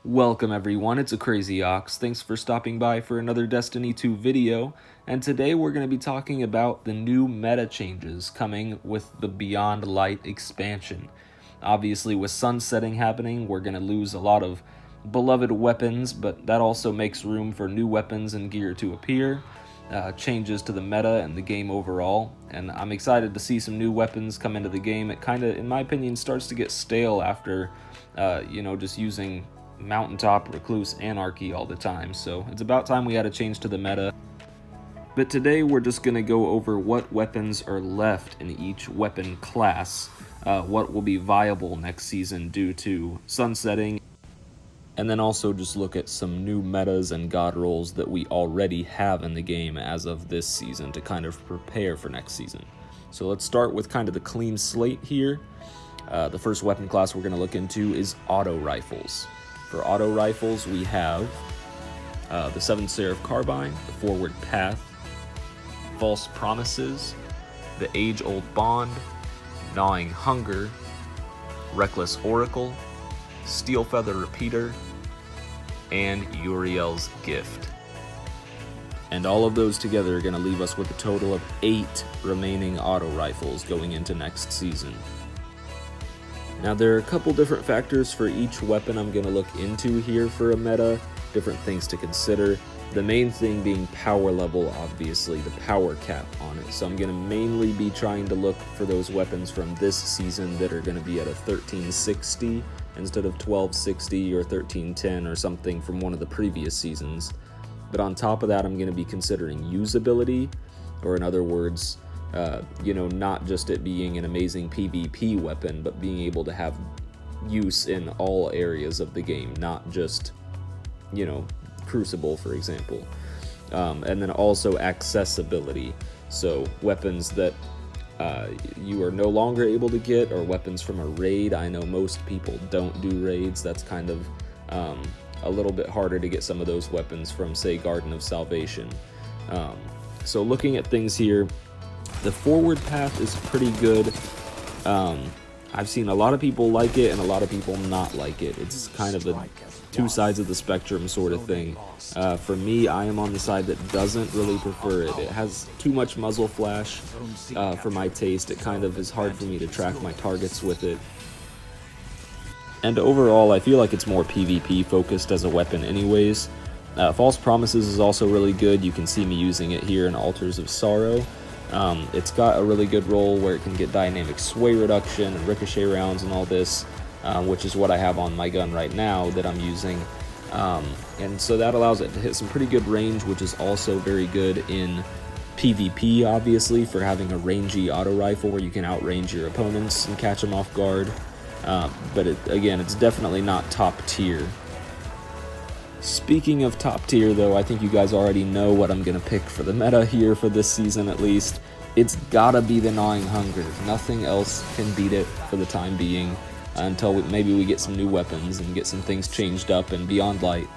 Welcome everyone, it's a Crazy Ox. Thanks for stopping by for another Destiny 2 video, and today we're going to be talking about the new meta changes coming with the Beyond Light expansion. Obviously, with sunsetting happening, we're going to lose a lot of beloved weapons, but that also makes room for new weapons and gear to appear, changes to the meta and the game overall, and I'm excited to see some new weapons come into the game. It kind of, in my opinion, starts to get stale after, just using Mountaintop, Recluse, Anarchy all the time, so it's about time we had a change to the meta. But today we're just going to go over what weapons are left in each weapon class, what will be viable next season due to sunsetting, and then also just look at some new metas and god rolls that we already have in the game as of this season to kind of prepare for next season. So let's start with kind of the clean slate here. The first weapon class we're going to look into is auto rifles. For auto rifles, we have the Seventh Seraph Carbine, the Forward Path, False Promises, the Age-Old Bond, Gnawing Hunger, Reckless Oracle, Steel Feather Repeater, and Uriel's Gift. And all of those together are going to leave us with a total of 8 remaining auto rifles going into next season. Now there are a couple different factors for each weapon I'm going to look into here for a meta, different things to consider. The main thing being power level, obviously, the power cap on it. So I'm going to mainly be trying to look for those weapons from this season that are going to be at a 1360 instead of 1260 or 1310 or something from one of the previous seasons. But on top of that, I'm going to be considering usability, or in other words, not just it being an amazing PvP weapon, but being able to have use in all areas of the game, not just, Crucible, for example. And then also accessibility. So weapons that you are no longer able to get, or weapons from a raid. I know most people don't do raids. That's kind of a little bit harder to get some of those weapons from, say, Garden of Salvation. So looking at things here, the Forward Path is pretty good. I've seen a lot of people like it and a lot of people not like it. It's kind of a two sides of the spectrum sort of thing. For me, I am on the side that doesn't really prefer it. It has too much muzzle flash for my taste. It kind of is hard for me to track my targets with it. And overall, I feel like it's more PvP focused as a weapon anyways. False Promises is also really good. You can see me using it here in Altars of Sorrow. It's got a really good roll where it can get dynamic sway reduction and ricochet rounds and all this, which is what I have on my gun right now that I'm using. And so that allows it to hit some pretty good range, which is also very good in PvP, obviously, for having a rangy auto rifle where you can outrange your opponents and catch them off guard. But again, it's definitely not top tier. Speaking of top tier, though, I think you guys already know what I'm going to pick for the meta here for this season at least. It's gotta be the Gnawing Hunger. Nothing else can beat it for the time being until maybe we get some new weapons and get some things changed up in Beyond Light.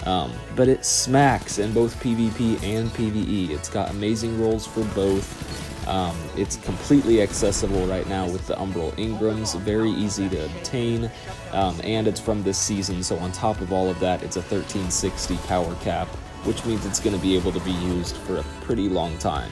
But it smacks in both PvP and PvE. It's got amazing rolls for both. It's completely accessible right now with the Umbral Ingrams, very easy to obtain, and it's from this season, so on top of all of that, it's a 1360 power cap, which means it's going to be able to be used for a pretty long time.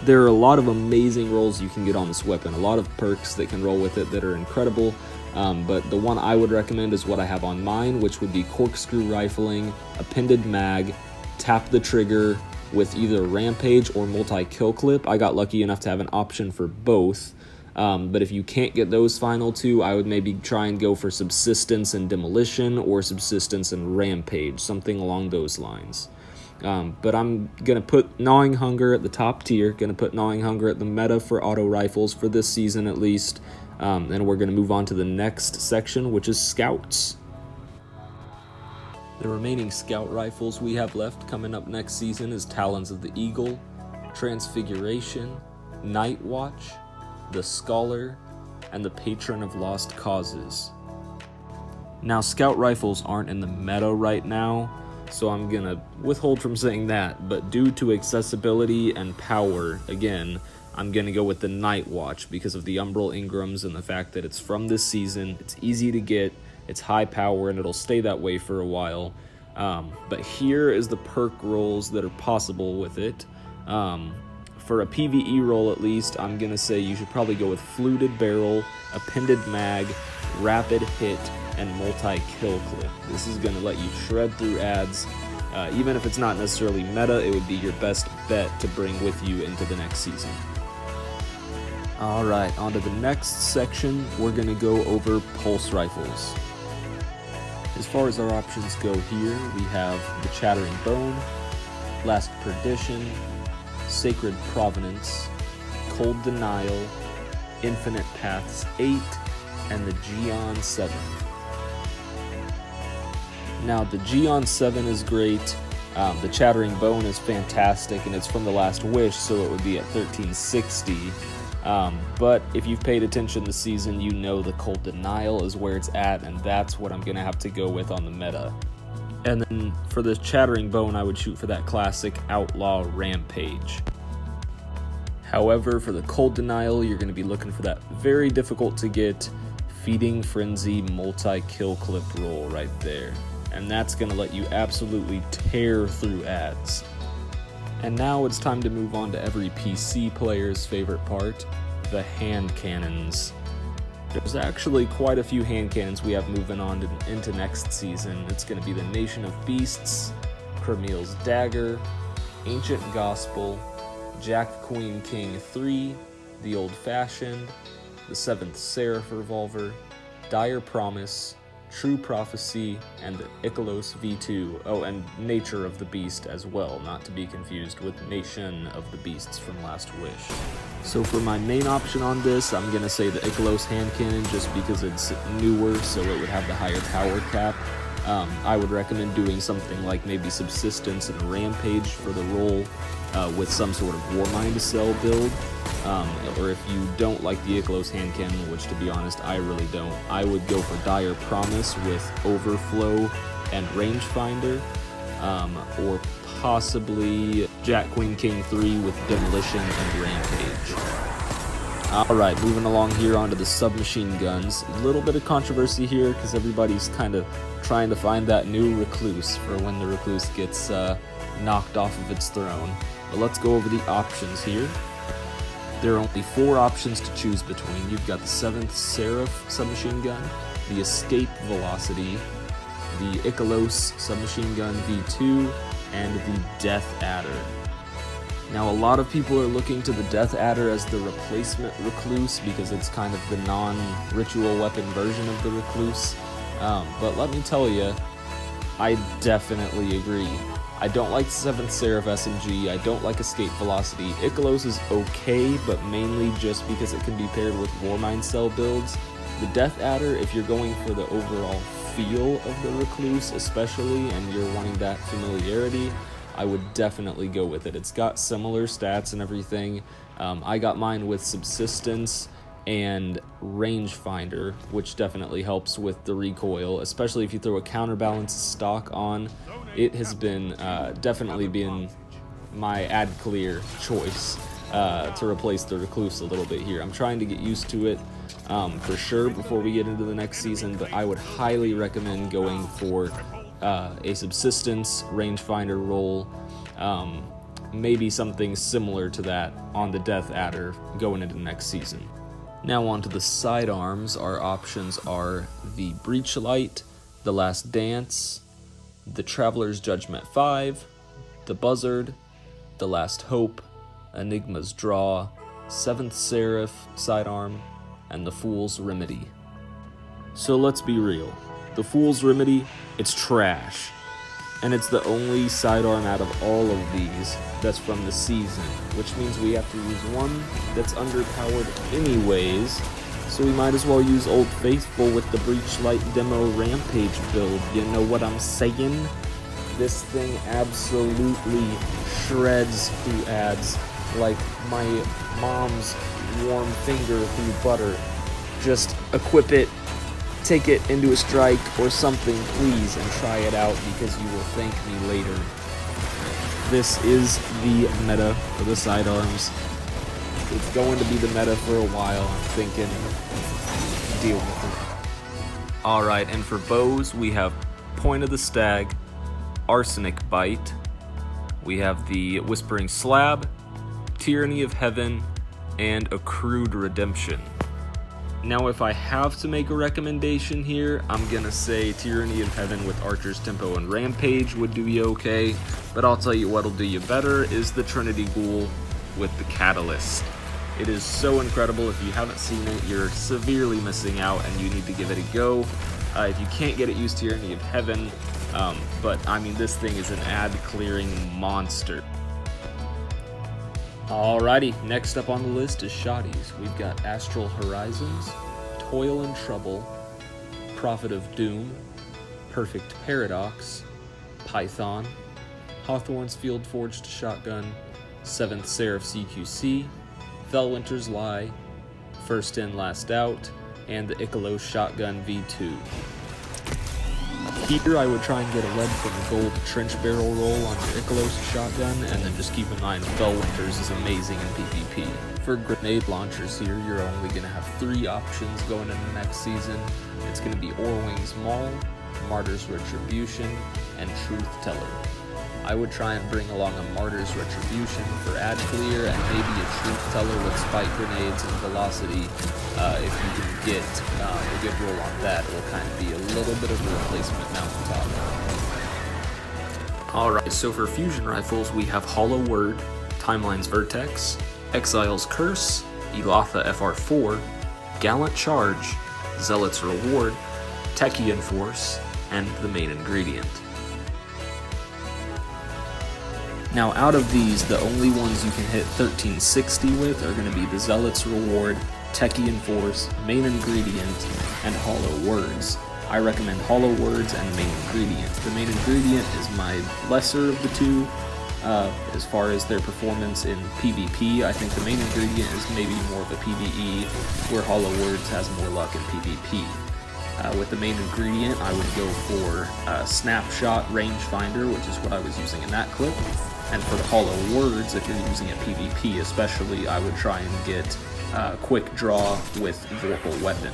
There are a lot of amazing rolls you can get on this weapon, a lot of perks that can roll with it that are incredible, but the one I would recommend is what I have on mine, which would be Corkscrew Rifling, Appended Mag, Tap the Trigger, with either Rampage or Multi-Kill Clip. I got lucky enough to have an option for both, but if you can't get those final two, I would maybe try and go for Subsistence and Demolition, or Subsistence and Rampage, something along those lines. But I'm going to put Gnawing Hunger at the top tier, going to put Gnawing Hunger at the meta for auto rifles for this season at least, and we're going to move on to the next section, which is Scouts. The remaining scout rifles we have left coming up next season is Talons of the Eagle, Transfiguration, Night Watch, the Scholar, and the Patron of Lost Causes. Now, scout rifles aren't in the meta right now, so I'm gonna withhold from saying that, but due to accessibility and power, again, I'm gonna go with the Night Watch because of the Umbral Ingrams and the fact that it's from this season, it's easy to get, It's high power and it'll stay that way for a while. But here is the perk rolls that are possible with it. For a PvE roll at least, I'm going to say you should probably go with Fluted Barrel, Appended Mag, Rapid Hit, and Multi-Kill Clip. This is going to let you shred through ads. Even if it's not necessarily meta, it would be your best bet to bring with you into the next season. Alright, on to the next section, we're going to go over Pulse Rifles. As far as our options go here, we have the Chattering Bone, Last Perdition, Sacred Provenance, Cold Denial, Infinite Paths 8, and the Geon 7. Now, the Geon 7 is great, the Chattering Bone is fantastic, and it's from The Last Wish, so it would be at 1360. But if you've paid attention this season, you know the Cold Denial is where it's at, and that's what I'm going to have to go with on the meta. And then for the Chattering Bone, I would shoot for that classic Outlaw Rampage. However, for the Cold Denial, you're going to be looking for that very difficult to get Feeding Frenzy Multi-Kill Clip roll right there. And that's going to let you absolutely tear through ads. And now it's time to move on to every PC player's favorite part, the hand cannons. There's actually quite a few hand cannons we have moving on into next season. It's going to be the Nation of Beasts, Cremiel's Dagger, Ancient Gospel, Jack Queen King 3, the Old Fashioned, the 7th Seraph Revolver, Dire Promise, True Prophecy, and the Ikelos V2. Oh, and Nature of the Beast as well, not to be confused with Nation of the Beasts from Last Wish. So for my main option on this, I'm going to say the Ikelos hand cannon just because it's newer, so it would have the higher power cap. I would recommend doing something like maybe Subsistence and Rampage for the roll with some sort of Warmind Cell build. Or if you don't like the Ikelos hand cannon, which to be honest I really don't, I would go for Dire Promise with Overflow and Rangefinder, or possibly Jack Queen King 3 with Demolition and Rampage. Alright, moving along here onto the submachine guns. A little bit of controversy here because everybody's kind of trying to find that new Recluse for when the Recluse gets knocked off of its throne. But let's go over the options here. There are only 4 options to choose between. You've got the 7th Seraph submachine gun, the Escape Velocity, the Ikelos submachine gun V2, and the Death Adder. Now, a lot of people are looking to the Death Adder as the replacement Recluse because it's kind of the non-ritual weapon version of the Recluse. But let me tell you, I definitely agree. I don't like 7th Seraph SMG, I don't like Escape Velocity. Ikelos is okay, but mainly just because it can be paired with Warmind Cell builds. The Death Adder, if you're going for the overall feel of the Recluse especially, and you're wanting that familiarity, I would definitely go with it. It's got similar stats and everything. I got mine with Subsistence and Rangefinder, which definitely helps with the recoil, especially if you throw a counterbalance stock on. It has been definitely been my ad clear choice to replace the Recluse a little bit here. I'm trying to get used to it for sure before we get into the next season, but I would highly recommend going for a Subsistence Rangefinder roll, maybe something similar to that on the Death Adder going into next season. Now on to the sidearms. Our options are the Breachlight, the Last Dance, the Traveler's Judgment 5, the Buzzard, the Last Hope, Enigma's Draw, 7th Seraph sidearm, and the Fool's Remedy. So let's be real. The Fool's Remedy, it's trash. And it's the only sidearm out of all of these that's from the season, which means we have to use one that's underpowered anyways, so we might as well use Old Faithful with the Breachlight Demo Rampage build, you know what I'm saying? This thing absolutely shreds through ads like my mom's warm finger through butter. Just equip it, take it into a strike or something, please, and try it out because you will thank me later. This is the meta for the sidearms. It's going to be the meta for a while, I'm thinking. Deal with it. Alright, and for bows, we have Point of the Stag, Arsenic Bite, we have the Whispering Slab, Tyranny of Heaven, and Accrued Redemption. Now, if I have to make a recommendation here, I'm gonna say Tyranny of Heaven with Archer's Tempo and Rampage would do you okay, but I'll tell you what'll do you better is the Trinity Ghoul with the Catalyst. It is so incredible. If you haven't seen it, you're severely missing out, and you need to give it a go. If you can't get it, use Tyranny of Heaven, but I mean, this thing is an ad-clearing monster. Alrighty, next up on the list is Shoddies. We've got Astral Horizons, Toil and Trouble, Prophet of Doom, Perfect Paradox, Python, Hawthorne's Field Forged Shotgun, 7th Seraph CQC, Felwinter's Lie, First In Last Out, and the Ikelos Shotgun V2. Here I would try and get a lead from the gold trench barrel roll on your Ikelos shotgun, and then just keep in mind Felwinter's is amazing in PvP. For grenade launchers here, you're only going to have 3 options going into next season. It's going to be Orwing's Maul, Martyr's Retribution, and Truth Teller. I would try and bring along a Martyr's Retribution for ad clear, and maybe a Truth Teller with spike grenades and velocity. If you can get a good roll on that, it will kind of be a little bit of a replacement mountaintop. Alright, so for fusion rifles, we have Hollow Word, Timeline's Vertex, Exile's Curse, Elotha FR4, Gallant Charge, Zealot's Reward, Techian Force, and the main ingredient. Now, out of these, the only ones you can hit 1360 with are going to be the Zealot's Reward, Techian Force, main ingredient, and Hollow Words. I recommend Hollow Words and the main ingredient. The main ingredient is my lesser of the two as far as their performance in PvP. I think the main ingredient is maybe more of a PvE, where Hollow Words has more luck in PvP. With the main ingredient, I would go for Snapshot Rangefinder, which is what I was using in that clip. And for the Hollow Words, if you're using it PvP especially, I would try and get Quick Draw with Vorpal Weapon.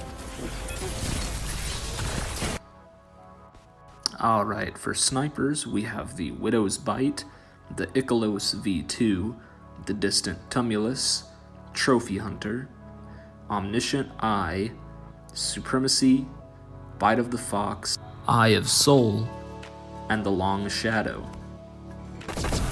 Alright, for snipers, we have the Widow's Bite, the Ikelos V2, the Distant Tumulus, Trophy Hunter, Omniscient Eye, Supremacy, Bite of the Fox, Eye of Soul, and the Long Shadow.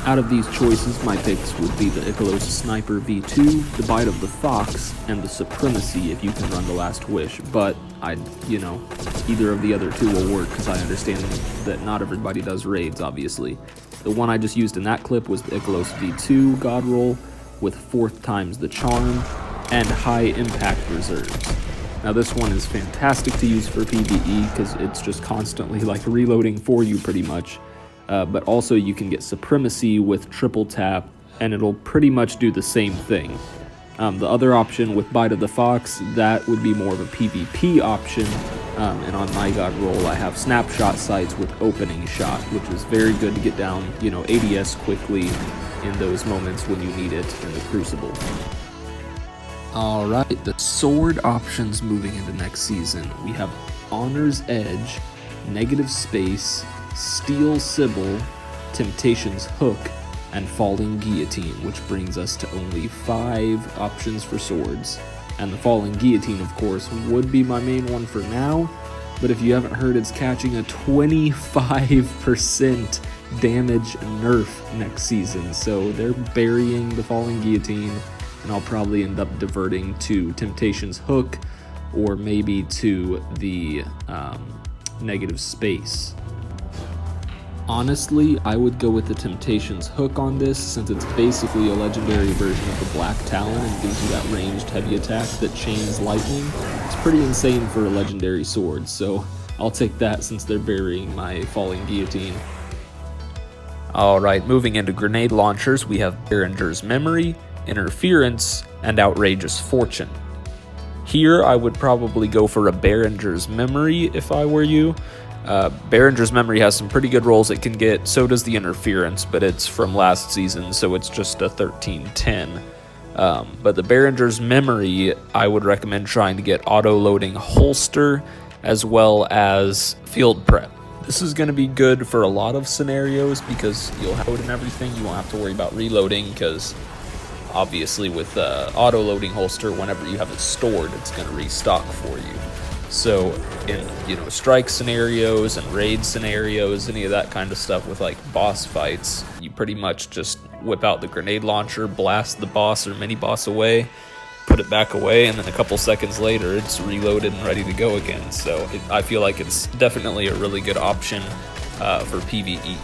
Out of these choices, my picks would be the Ikelos Sniper V2, the Bite of the Fox, and the Supremacy if you can run the Last Wish, but either of the other two will work because I understand that not everybody does raids, obviously. The one I just used in that clip was the Ikelos V2 God Roll with 4th times the Charm and High Impact Reserves. Now this one is fantastic to use for PvE because it's just constantly like reloading for you pretty much. But also you can get Supremacy with triple tap, and it'll pretty much do the same thing. The other option with Bite of the Fox, that would be more of a PvP option, and on my God Roll I have Snapshot Sights with Opening Shot, which is very good to get down, ADS quickly in those moments when you need it in the Crucible. Alright, the sword options moving into next season. We have Honor's Edge, Negative Space, Steel Sibyl, Temptation's Hook, and Falling Guillotine, which brings us to only 5 options for swords. And the Falling Guillotine, of course, would be my main one for now, but if you haven't heard, it's catching a 25% damage nerf next season, so they're burying the Falling Guillotine, and I'll probably end up diverting to Temptation's Hook, or maybe to the Negative Space. Honestly, I would go with the Temptation's Hook on this, since it's basically a legendary version of the Black Talon and gives you that ranged heavy attack that chains lightning. It's pretty insane for a legendary sword, so I'll take that since they're burying my Falling Guillotine. Alright, moving into grenade launchers, we have Behringer's Memory, Interference, and Outrageous Fortune. Here, I would probably go for a Behringer's Memory if I were you. Behringer's Memory has some pretty good rolls it can get, so does the Interference, but it's from last season, so it's just a 1310. But the Behringer's Memory, I would recommend trying to get auto-loading Holster, as well as field prep. This is going to be good for a lot of scenarios because you'll have it and everything. You won't have to worry about reloading because obviously with auto-loading holster, whenever you have it stored, it's going to restock for you. So in strike scenarios and raid scenarios, any of that kind of stuff with like boss fights, you pretty much just whip out the grenade launcher, blast the boss or mini boss away, put it back away, and then a couple seconds later it's reloaded and ready to go again. So I feel like it's definitely a really good option for PvE.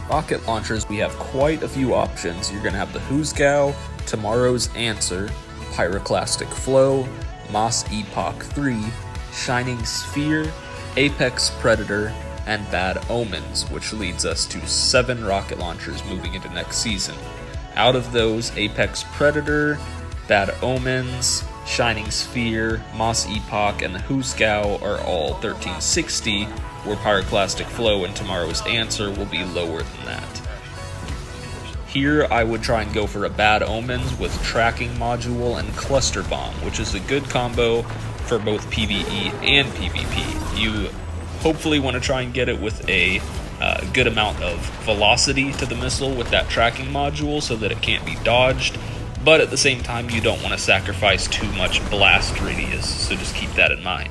Rocket launchers, we have quite a few options. You're going to have the Husgau, Tomorrow's Answer, Pyroclastic Flow, Moss Epoch 3, Shining Sphere, Apex Predator, and Bad Omens, which leads us to 7 rocket launchers moving into next season. Out of those, Apex Predator, Bad Omens, Shining Sphere, Moss Epoch, and the Husgau are all 1360, where Pyroclastic Flow and Tomorrow's Answer will be lower than that. Here, I would try and go for a Bad Omens with Tracking Module and Cluster Bomb, which is a good combo for both PvE and PvP. You hopefully want to try and get it with a good amount of velocity to the missile with that tracking module so that it can't be dodged, but at the same time you don't want to sacrifice too much blast radius, so just keep that in mind.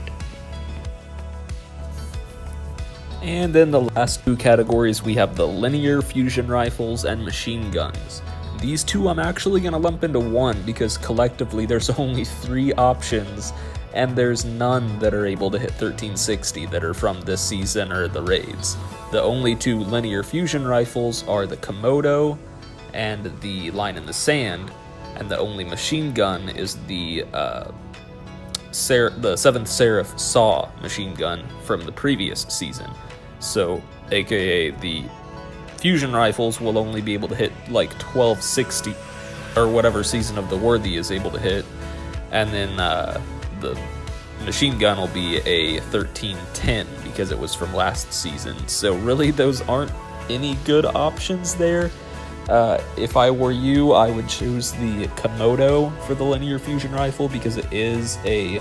And then the last 2 categories, we have the linear fusion rifles and machine guns. These two I'm actually going to lump into one because collectively there's only 3 options, and there's none that are able to hit 1360 that are from this season or the raids. The only 2 linear fusion rifles are the Komodo and the Line in the Sand, and the only machine gun is the 7th Seraph SAW machine gun from the previous season. So, aka the fusion rifles will only be able to hit like 1260 or whatever Season of the Worthy is able to hit, and then the machine gun will be a 1310 because it was from last season. So really those aren't any good options there. If I were you, I would choose the Komodo for the linear fusion rifle because it is a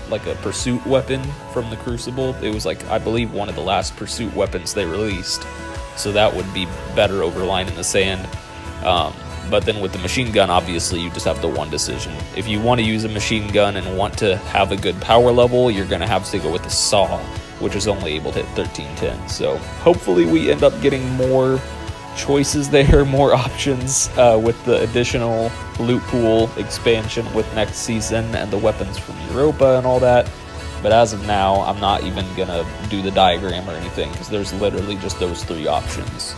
like a pursuit weapon from the Crucible. It was like, I believe, one of the last pursuit weapons they released, so that would be better over Line in the Sand. But then with the machine gun, obviously you just have the one decision. If you want to use a machine gun and want to have a good power level, you're going to have to go with the SAW, which is only able to hit 1310. So hopefully we end up getting more choices there, more options with the additional loot pool expansion with next season and the weapons from Europa and all that. But as of now, I'm not even going to do the diagram or anything because there's literally just those 3 options.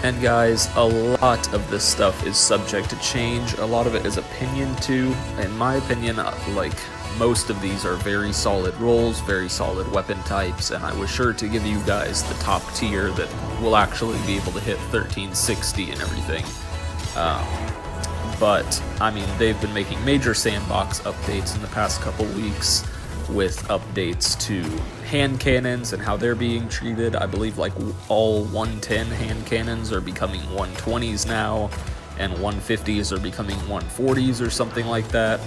And guys, a lot of this stuff is subject to change. A lot of it is opinion too. In my opinion, like, most of these are very solid roles, very solid weapon types, and I was sure to give you guys the top tier that will actually be able to hit 1360 and everything. But, I mean, they've been making major sandbox updates in the past couple weeks with updates to hand cannons and how they're being treated. I believe like all 110 hand cannons are becoming 120s now, and 150s are becoming 140s or something like that,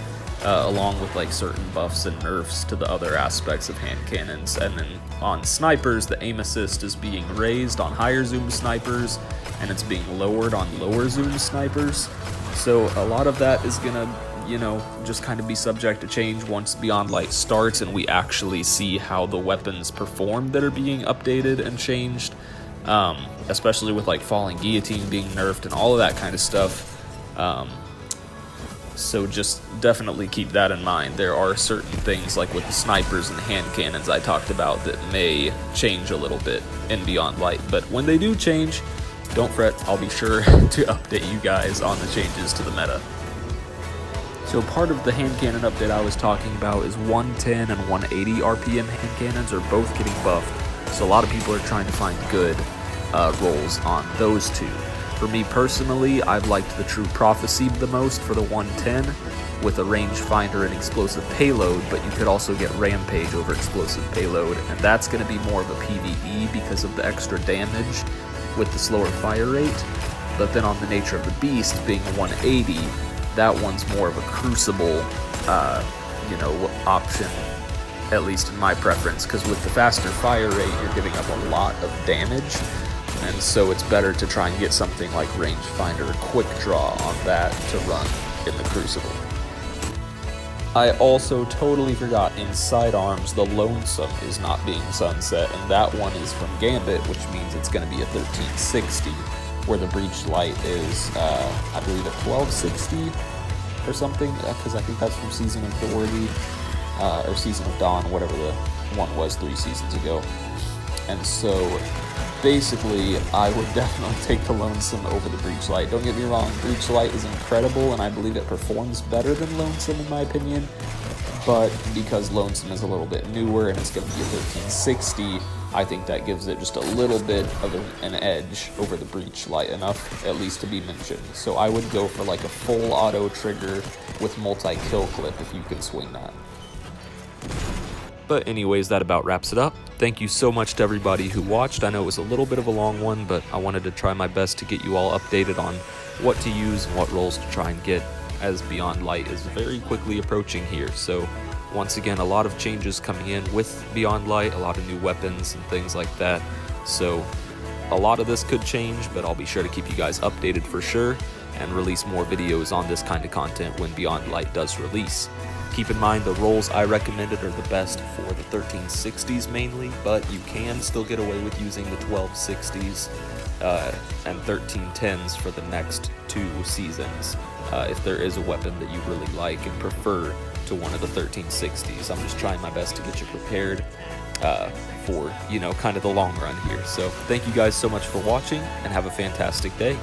along with like certain buffs and nerfs to the other aspects of hand cannons. And then on snipers, the aim assist is being raised on higher zoom snipers, and it's being lowered on lower zoom snipers. So a lot of that is gonna, you know, just kind of be subject to change once Beyond Light starts and we actually see how the weapons perform that are being updated and changed, especially with like Falling Guillotine being nerfed and all of that kind of stuff. So just definitely keep that in mind. There are certain things like with the snipers and hand cannons I talked about that may change a little bit in Beyond Light, but when they do change, don't fret, I'll be sure to update you guys on the changes to the meta. So part of the hand cannon update I was talking about is 110 and 180 RPM hand cannons are both getting buffed, so a lot of people are trying to find good rolls on those two. For me personally, I've liked the True Prophecy the most for the 110 with a rangefinder and explosive payload, but you could also get Rampage over explosive payload, and that's going to be more of a PvE because of the extra damage with the slower fire rate. But then on the Nature of the Beast being 180, that one's more of a crucible, option, at least in my preference, because with the faster fire rate, you're giving up a lot of damage, and so it's better to try and get something like Rangefinder Quick Draw on that to run in the Crucible. I also totally forgot, in Sidearms, the Lonesome is not being sunset, and that one is from Gambit, which means it's going to be a 1360, where the Breach Light is, I believe, a 1260 or something, because I think that's from Season of Doherty, or Season of Dawn, whatever the one was 3 seasons ago. And so, basically, I would definitely take the Lonesome over the Breach Light. Don't get me wrong, Breach Light is incredible, and I believe it performs better than Lonesome in my opinion, but because Lonesome is a little bit newer and it's going to be a 1360, I think that gives it just a little bit of an edge over the Breach Light, enough at least to be mentioned. So I would go for like a full auto trigger with multi-kill clip if you can swing that. But anyways, that about wraps it up. Thank you so much to everybody who watched. I know it was a little bit of a long one, but I wanted to try my best to get you all updated on what to use and what roles to try and get, as Beyond Light is very quickly approaching here. So once again, a lot of changes coming in with Beyond Light, a lot of new weapons and things like that. So a lot of this could change, but I'll be sure to keep you guys updated for sure and release more videos on this kind of content when Beyond Light does release. Keep in mind, the rolls I recommended are the best for the 1360s mainly, but you can still get away with using the 1260s and 1310s for the next 2 seasons if there is a weapon that you really like and prefer to one of the 1360s. I'm just trying my best to get you prepared for, kind of the long run here. So thank you guys so much for watching, and have a fantastic day.